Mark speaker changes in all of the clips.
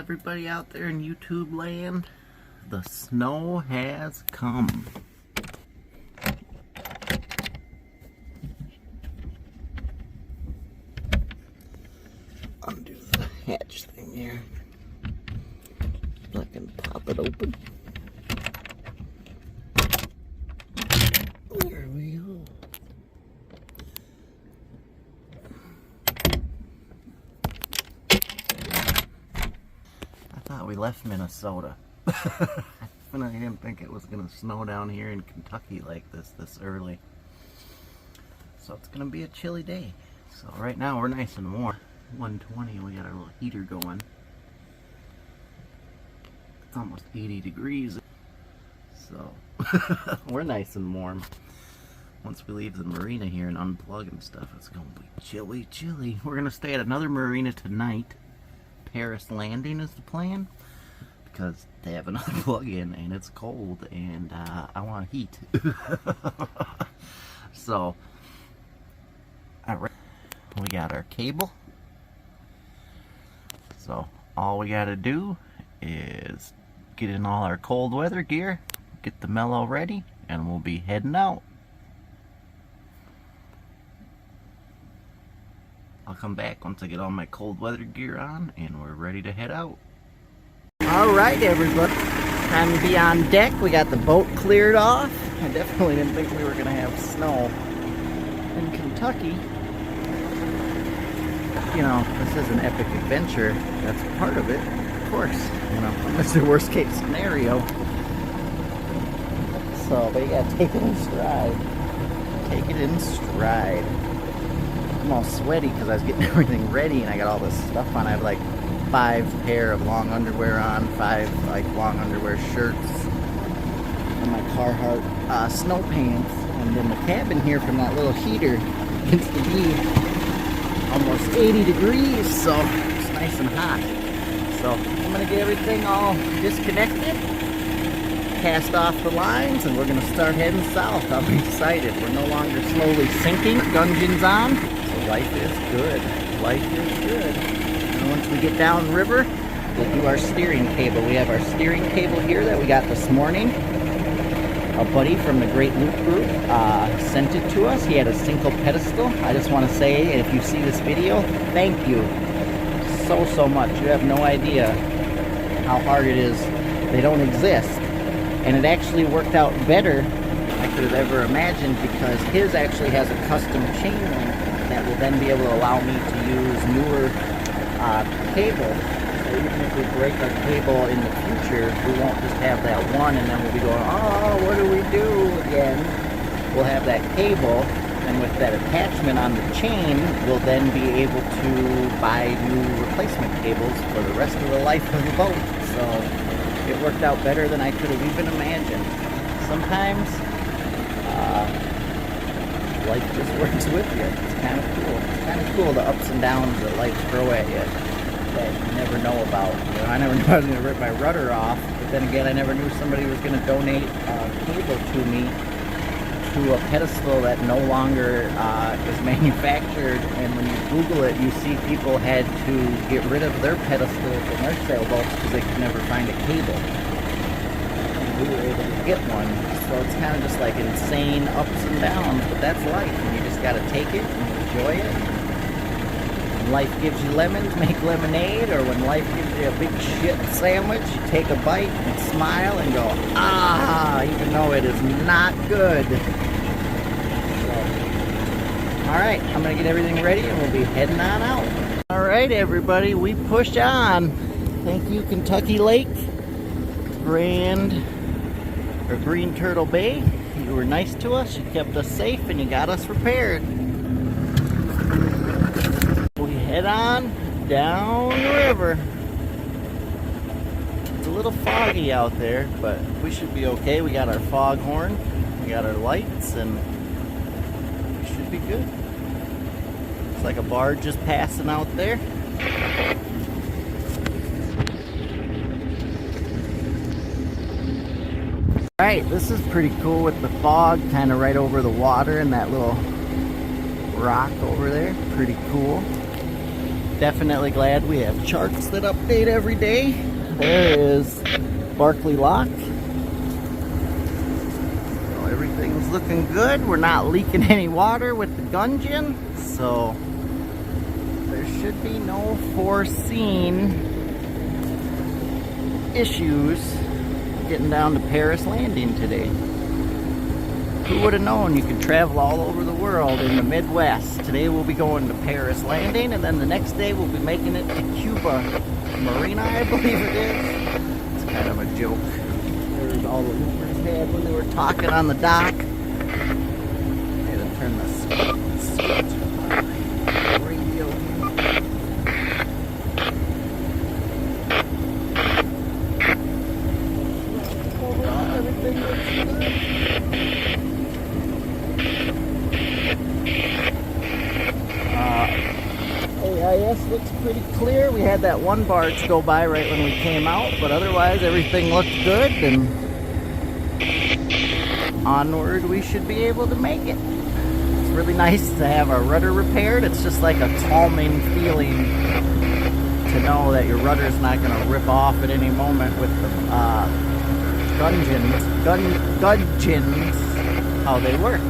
Speaker 1: everybody out there in YouTube land. The snow has come. Undo the hatch thing here. I can pop it open. There we go. I thought we left Minnesota. I didn't think it was going to snow down here in Kentucky like this early. So it's going to be a chilly day. So right now we're nice and warm. 120, we got our little heater going. It's almost 80 degrees. So we're nice and warm. Once we leave the marina here and unplug and stuff, it's going to be chilly. We're going to stay at another marina tonight. Paris Landing is the plan, because they have another plug-in and it's cold and I want heat. So, alright, we got our cable. So all we got to do is get in all our cold weather gear, get the mellow ready, and we'll be heading out. I'll come back once I get all my cold weather gear on and we're ready to head out. Alright everybody, time to be on deck. We got the boat cleared off. I definitely didn't think we were going to have snow in Kentucky. You know, this is an epic adventure. That's part of it, of course. You know, that's the worst case scenario. So, but you gotta take it in stride. Take it in stride. I'm all sweaty because I was getting everything ready and I got all this stuff on. I have like 5 pair of long underwear on, 5 like long underwear shirts, and my Carhartt snow pants. And then the cabin here from that little heater gets to be almost 80 degrees, so it's nice and hot. So I'm gonna get everything all disconnected, cast off the lines, and we're gonna start heading south. I'm excited. We're no longer slowly sinking. Gungeon's on. So life is good. Life is good. And once we get downriver, we'll do our steering cable. We have our steering cable here that we got this morning. A buddy from the Great Loop Group sent it to us. He had a single pedestal. I just want to say, if you see this video, thank you so much. You have no idea how hard it is. They don't exist. And it actually worked out better than I could have ever imagined, because his actually has a custom chain link that will then be able to allow me to use newer cable. So even if we break our cable in the future, we won't just have that one and then we'll be going, oh, what do we do again? We'll have that cable, and with that attachment on the chain, we'll then be able to buy new replacement cables for the rest of the life of the boat. So it worked out better than I could have even imagined. Sometimes life just works with you. It's kind of cool. It's kind of cool, the ups and downs that life throw at you that you never know about. You know, I never knew I was going to rip my rudder off, but then again, I never knew somebody was going to donate cable to me to a pedestal that no longer is manufactured. And when you Google it, you see people had to get rid of their pedestals and their sailboats because they could never find a cable. And we were able to get one. So it's kind of just like insane ups and downs, but that's life, and you just got to take it and enjoy it. When life gives you lemons, make lemonade, or when life gives you a big shit sandwich, you take a bite and smile and go, ah, even though it is not good. So, alright, I'm going to get everything ready and we'll be heading on out. Alright everybody, we push on. Thank you, Kentucky Lake, Green Turtle Bay. You were nice to us, you kept us safe, and you got us repaired. We head on down the river. It's a little foggy out there, but we should be okay. We got our foghorn, we got our lights, and we should be good. It's like a barge just passing out there. Alright, this is pretty cool with the fog kind of right over the water and that little rock over there. Pretty cool. definitely glad we have charts that update every day. There is Barkley Lock. So everything's looking good. We're not leaking any water with the Gungeon, so there should be no foreseen issues getting down to Paris Landing today. Who would have known you could travel all over the world in the Midwest? Today we'll be going to Paris Landing, and then the next day we'll be making it to Cuba Marina, I believe it is. It's kind of a joke. There's all the loopers had when they were talking on the dock. I had to turn the radio. Overall, everything looks good. AIS looks pretty clear. We had that one barge go by right when we came out, but otherwise everything looked good, and onward we should be able to make it. It's really nice to have our rudder repaired. It's just like a calming feeling to know that your rudder's not going to rip off at any moment with the gudgeons, how they work.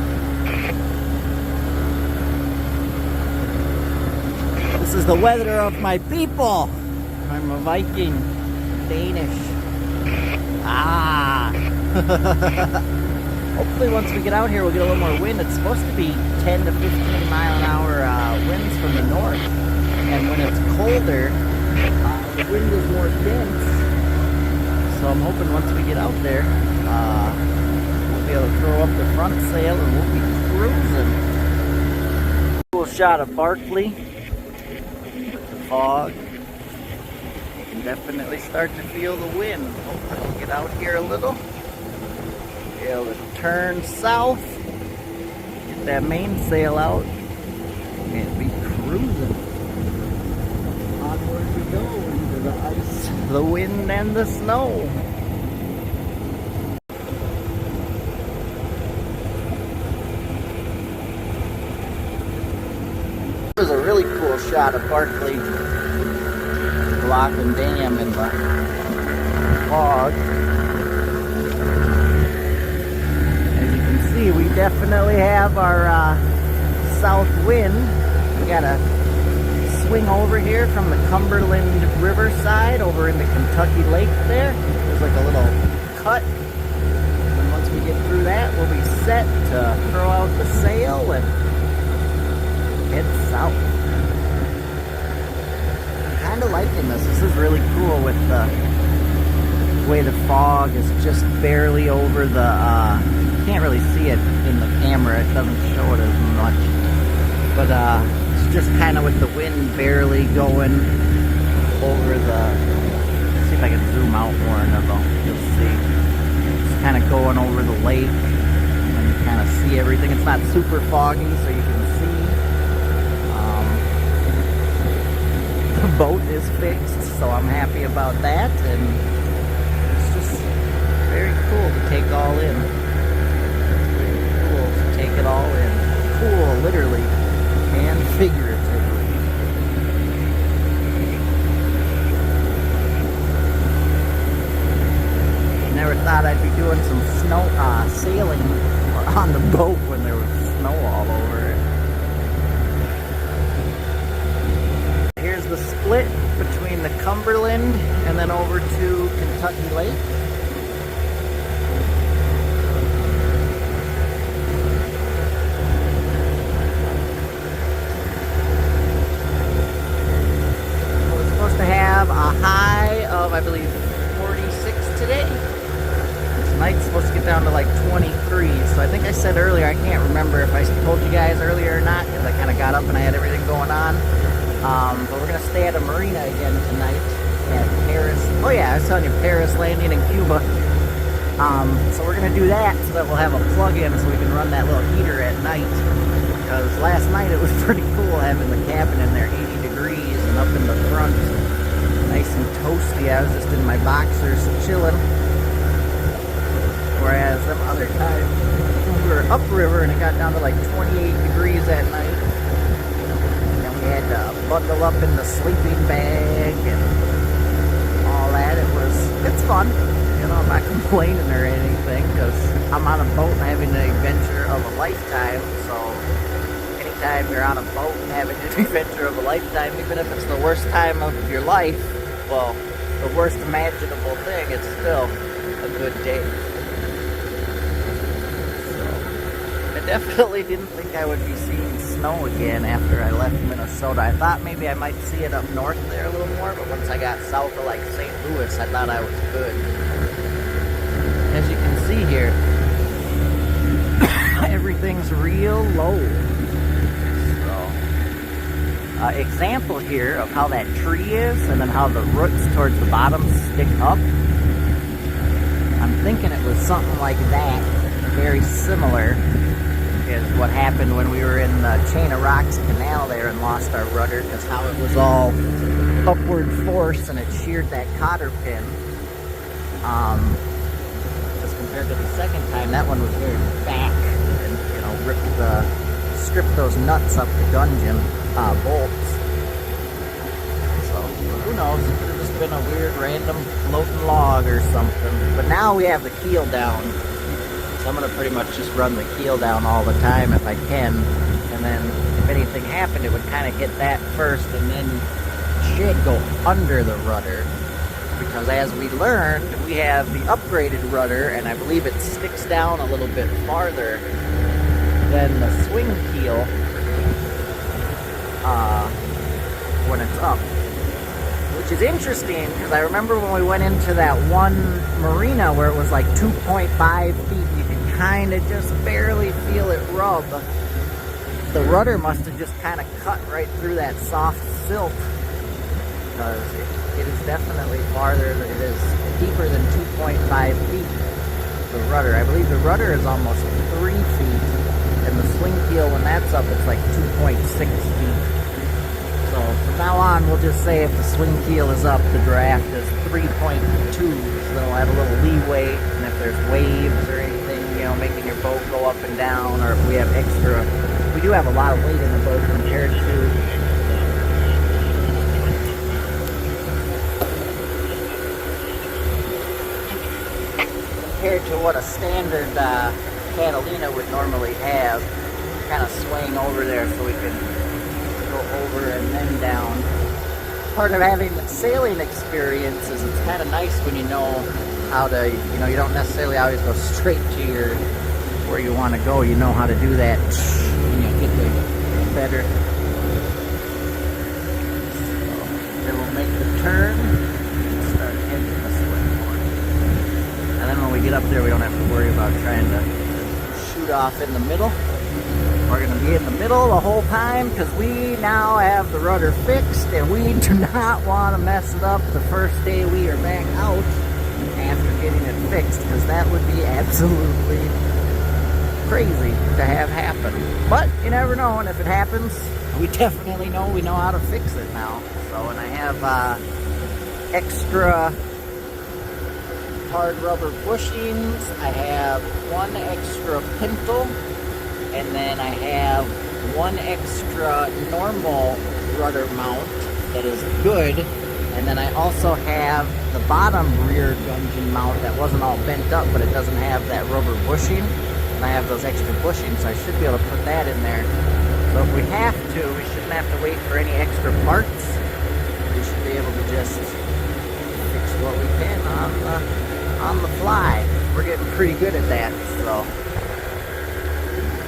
Speaker 1: This is the weather of my people. I'm a Viking, Danish. Hopefully once we get out here, we'll get a little more wind. It's supposed to be 10 to 15 mile an hour winds from the north. And when it's colder, the wind is more dense. So I'm hoping once we get out there, we'll be able to throw up the front sail and we'll be cruising. Cool shot of Barkley. Fog. You can definitely start to feel the wind. Hopefully we'll get out here a little. Be able to turn south, get that mainsail out, and be cruising. Onward we go into the ice, the wind, and the snow. This is a really cool shot of Barkley Lock and Dam in the fog. As you can see, we definitely have our south wind. We gotta swing over here from the Cumberland River side over into Kentucky Lake there. There's like a little cut. And once we get through that, we'll be set to throw out the sail and head south. I'm kind of liking this. This is really cool with the way the fog is just barely over the, you can't really see it in the camera. It doesn't show it as much. But it's just kind of with the wind barely going over the, let's see if I can zoom out more in it. You'll see. It's kind of going over the lake. And you kind of see everything. It's not super foggy, so you can see. The boat is fixed, so I'm happy about that, and it's just very cool to take all in. Very cool to take it all in. Cool, literally and figuratively. Never thought I'd be doing some snow sailing on the boat when there was snow all over it. Here's the split between the Cumberland and then over to Kentucky Lake. We're supposed to have a high of, I believe, 46 today. Tonight's supposed to get down to like 23, so I think I said earlier, I can't remember if I told you guys earlier or not, because I kind of got up and I had everything going on. But we're going to stay at a marina again tonight at Paris. Oh yeah, I was telling you, Paris Landing in Cuba. So we're going to do that so that we'll have a plug-in so we can run that little heater at night. Because last night it was pretty cool having the cabin in there 80 degrees and up in the front. Nice and toasty. I was just in my boxers chilling. Whereas them other times we were upriver and it got down to like 28 degrees at night. And we had to bundle up in the sleeping bag and all that. It's fun. You know, I'm not complaining or anything because I'm on a boat having the adventure of a lifetime. So anytime you're on a boat having an adventure of a lifetime, even if it's the worst time of your life, well, the worst imaginable thing, it's still a good day. So I definitely didn't think I would be seeing snow again after I left Minnesota. I thought maybe I might see it up north there a little more, but once I got south of like St. Louis, I thought I was good. As you can see here, everything's real low. So, example here of how that tree is and then how the roots towards the bottom stick up. I'm thinking it was something like that, very similar, is what happened when we were in the Chain of Rocks Canal there and lost our rudder, because how it was all upward force and it sheared that cotter pin. Just compared to the second time, that one was very back and, you know, stripped those nuts up the gudgeon bolts. So, who knows? It could have just been a weird random floating log or something. But now we have the keel down. So I'm going to pretty much just run the keel down all the time if I can. And then if anything happened, it would kind of hit that first and then should go under the rudder. Because as we learned, we have the upgraded rudder, and I believe it sticks down a little bit farther than the swing keel when it's up. Which is interesting, because I remember when we went into that one marina where it was like 2.5 feet, you could kind of just barely feel it rub. The rudder must have just kind of cut right through that soft silt, because it is definitely farther, it is deeper than 2.5 feet, the rudder. I believe the rudder is almost 3 feet, and the swing keel, when that's up, it's like 2.6 feet. So from now on, we'll just say if the swing keel is up, the draft is 3.2, so they'll have a little leeway, and if there's waves or anything, you know, making your boat go up and down, or if we have extra, we do have a lot of weight in the boat compared to what a standard Catalina would normally have, kind of swaying over there so we can go over and then down. Part of having sailing experience is it's kind of nice when you know how to, you know, you don't necessarily always go straight to your, where you want to go. You know how to do that when you get there better. So then we'll make the turn and start heading this way more. And then when we get up there, we don't have to worry about trying to shoot off in the middle. We're going to be in the middle the whole time because we now have the rudder fixed, and we do not want to mess it up the first day we are back out after getting it fixed, because that would be absolutely crazy to have happen. But you never know, and if it happens, we definitely know we know how to fix it now. So, and I have extra hard rubber bushings. I have one extra pintle. And then I have one extra normal rudder mount that is good. And then I also have the bottom rear gudgeon mount that wasn't all bent up, but it doesn't have that rubber bushing. And I have those extra bushings, so I should be able to put that in there. So if we have to, we shouldn't have to wait for any extra parts. We should be able to just fix what we can on the fly. We're getting pretty good at that, so.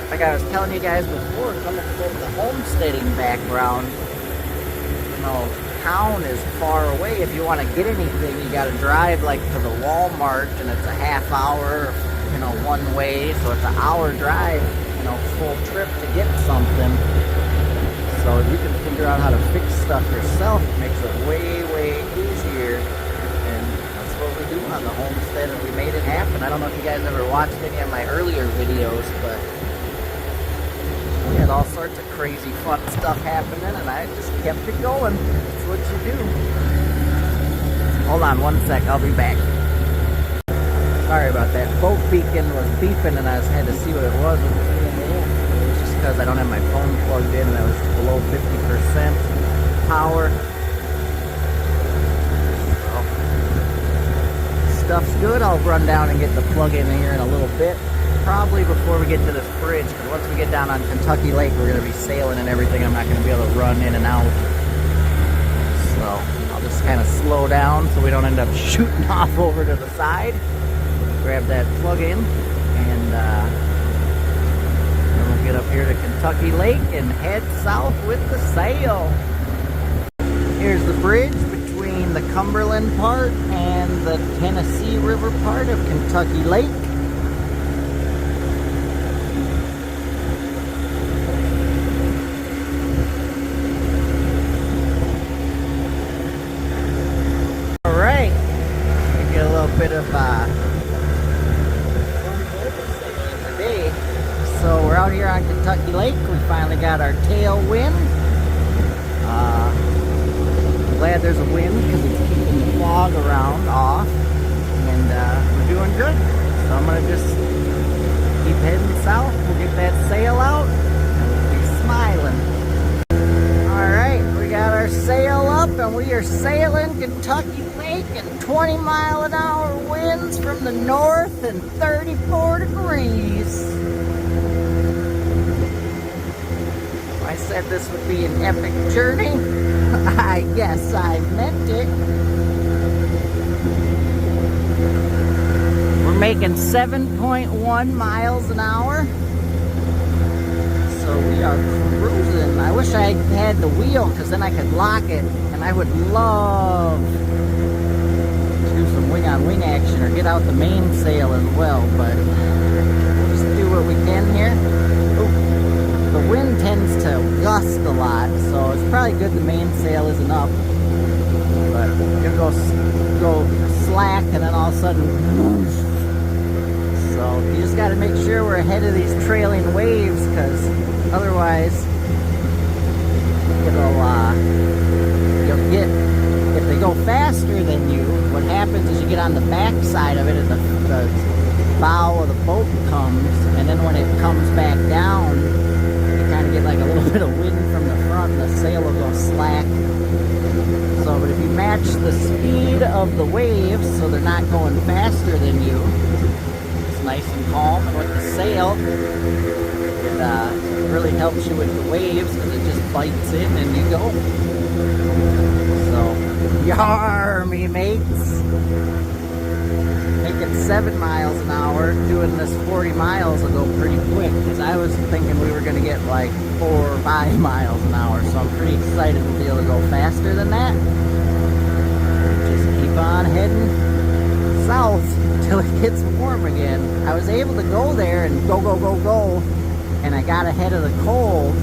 Speaker 1: Like I was telling you guys before, coming from the homesteading background, you know, town is far away. If you want to get anything, you got to drive like to the Walmart, and it's a half hour, you know, one way, so it's an hour drive, you know, full trip to get something. So if you can figure out how to fix stuff yourself, it makes it way, way easier. And that's what we do on the homestead, and we made it happen. I don't know if you guys ever watched any of my earlier videos, but we had all sorts of crazy fun stuff happening, and I just kept it going. That's what you do. Hold on one sec, I'll be back. Sorry about that. Boat beacon was beeping, and I had to see what it was. It was just because I don't have my phone plugged in, and I was below 50%. I'll run down and get the plug-in here in a little bit. Probably before we get to this bridge, because once we get down on Kentucky Lake, we're going to be sailing and everything. I'm not going to be able to run in and out. So I'll just kind of slow down so we don't end up shooting off over to the side. Grab that plug-in, and then we'll get up here to Kentucky Lake and head south with the sail. Here's the bridge between the Cumberland part and the Tennessee River part of Kentucky Lake. Alright, we get a little bit of today. So we're out here on Kentucky Lake. We finally got our tailwind. Glad there's a wind because it's keeping the fog around off, and we're doing good. So I'm gonna just keep heading south. We'll get that sail out and we'll be smiling. Alright, we got our sail up and we are sailing Kentucky Lake in 20-mile-an-hour winds from the north and 34 degrees. I said this would be an epic journey. I guess I meant it. We're making 7.1 miles an hour. So we are cruising. I wish I had the wheel because then I could lock it. And I would love to do some wing-on-wing action or get out the mainsail as well. But we'll just do what we can here. Ooh. The wind tends to gust a lot, so it's probably good the mainsail isn't up. But we're gonna go slack, and then all of a sudden, whoosh. So you just got to make sure we're ahead of these trailing waves, because otherwise, you'll get, if they go faster than you, what happens is you get on the back side of it, and the bow of the boat comes, and then when it comes back down, kind of get like a little bit of wind from the front and the sail will go slack. So, but if you match the speed of the waves so they're not going faster than you, it's nice and calm. And with the sail, it really helps you with the waves because it just bites in and you go. So, yar, me mates. Making 7 miles an hour, doing this 40 miles will go pretty quick, because I was thinking we were going to get like 4 or 5 miles an hour, so I'm pretty excited to be able to go faster than that. Just keep on heading south until it gets warm again. I was able to go there and go, and I got ahead of the cold,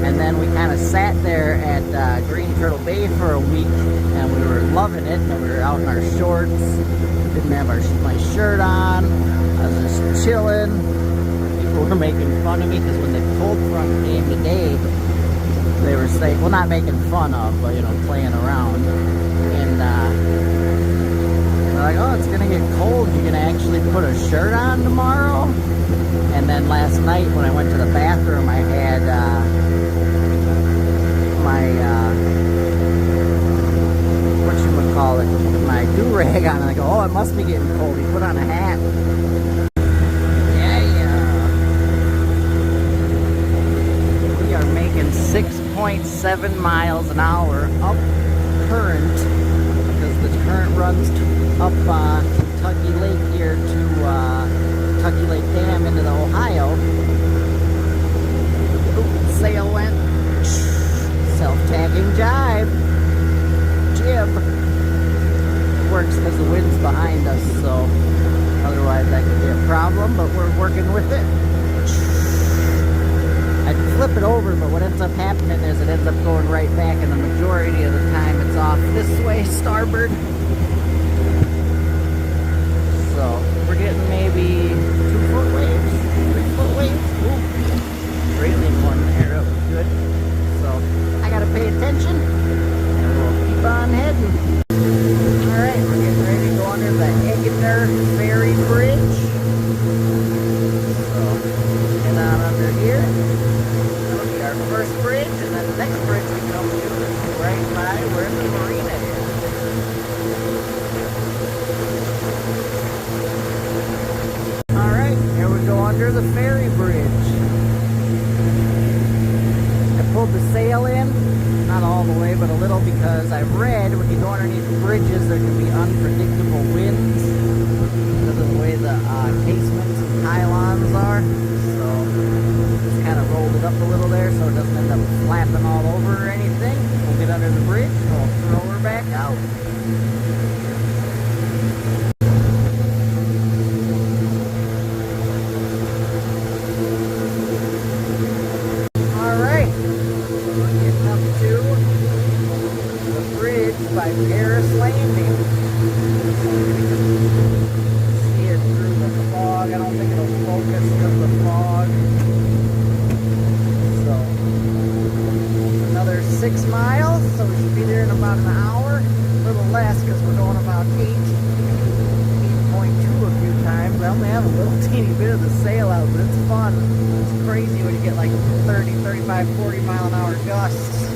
Speaker 1: and then we kind of sat there at Green Turtle Bay for a week, and we were loving it, and we were out in our shorts. Didn't have my shirt on. I was just chilling. People were making fun of me because when the cold front came today, they were saying, well, not making fun of, but, you know, playing around. And they're like, oh, it's going to get cold. You're going to actually put a shirt on tomorrow? And then last night when I went to the bathroom, I had my do-rag on, and I go, oh, it must be getting cold. He put on a hat. Yeah. We are making 6.7 miles an hour up current, because the current runs up Kentucky Lake here to Kentucky Lake Dam into the Ohio. Ooh, sail went. Self-tagging jib. Works because the wind's behind us, so otherwise that could be a problem, but we're working with it. I'd flip it over, but what ends up happening is it ends up going right back, and the majority of the time it's off this way, starboard. So we're getting maybe 2-foot waves, 3-foot waves. Ooh, trailing one there, that was good. So I gotta pay attention, and we'll keep on heading. Alright, we're getting ready to go under the Eggener Ferry Bridge. So, get on under here. That'll be our first bridge, and then the next bridge we come to is right by where the marina is. in. Not all the way, but a little, because I've read when you go underneath bridges there can be unpredictable winds because of the way the casements and pylons are. So just kind of rolled it up a little there so it doesn't end up flapping all over or anything. We'll get under the bridge, we'll throw her back out. By Paris Landing. See it through the fog. I don't think it'll focus because of the fog. So another 6 miles, so we should be there in about an hour. A little less because we're going about 8.2 a few times. I only have a little teeny bit of the sail out, but it's fun. It's crazy when you get like 30, 35, 40 mile an hour gusts.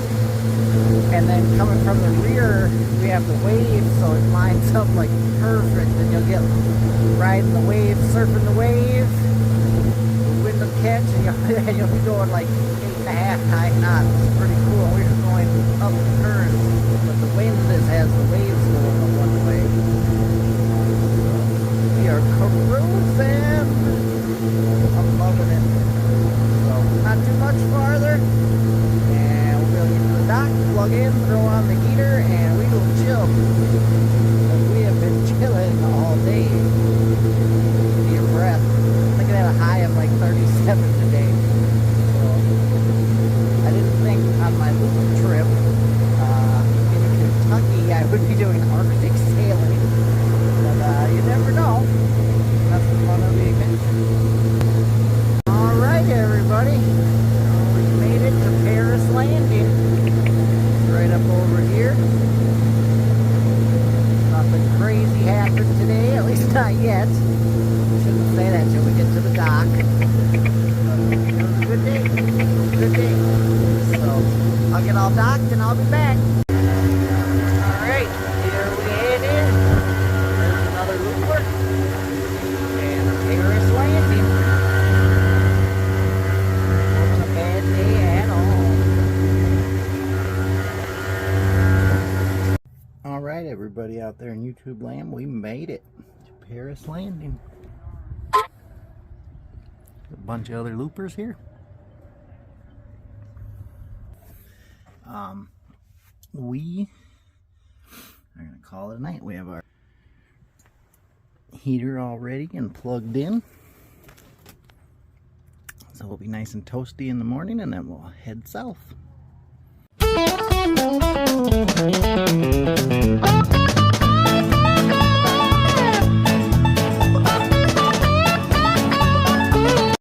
Speaker 1: And then coming from the rear, we have the wave, so it lines up like perfect. And you'll get riding the wave, surfing the wave, the wind will catch, and you'll be going like 8.5, 9 knots. It's pretty cool. We're just going up the current, but the wind has the waves going up one way. We are cruising. I'm loving it. So not too much farther. Dock, plug in, throw on the heater, and we will chill. We have been chilling all day. Give me a breath. I think I had a high of like 37 today. So I didn't think on my loop trip in Kentucky I would be doing Arctic sailing. But you never know. That's the fun of the adventure. Alright everybody. We made it to Paris Landing. Right up over here. Nothing crazy happened today, at least not yet. Shouldn't say that till we get to the dock. But it was a good day. It was a good day. So I'll get all docked and I'll be back. Alright, here we head in. There's another looper. And Paris Landing. Wasn't a bad day at all. Alright everybody out there in YouTube land, we made it to Paris Landing. A bunch of other loopers here. We are going to call it a night. We have our heater all ready and plugged in. So it'll be nice and toasty in the morning, and then we'll head south.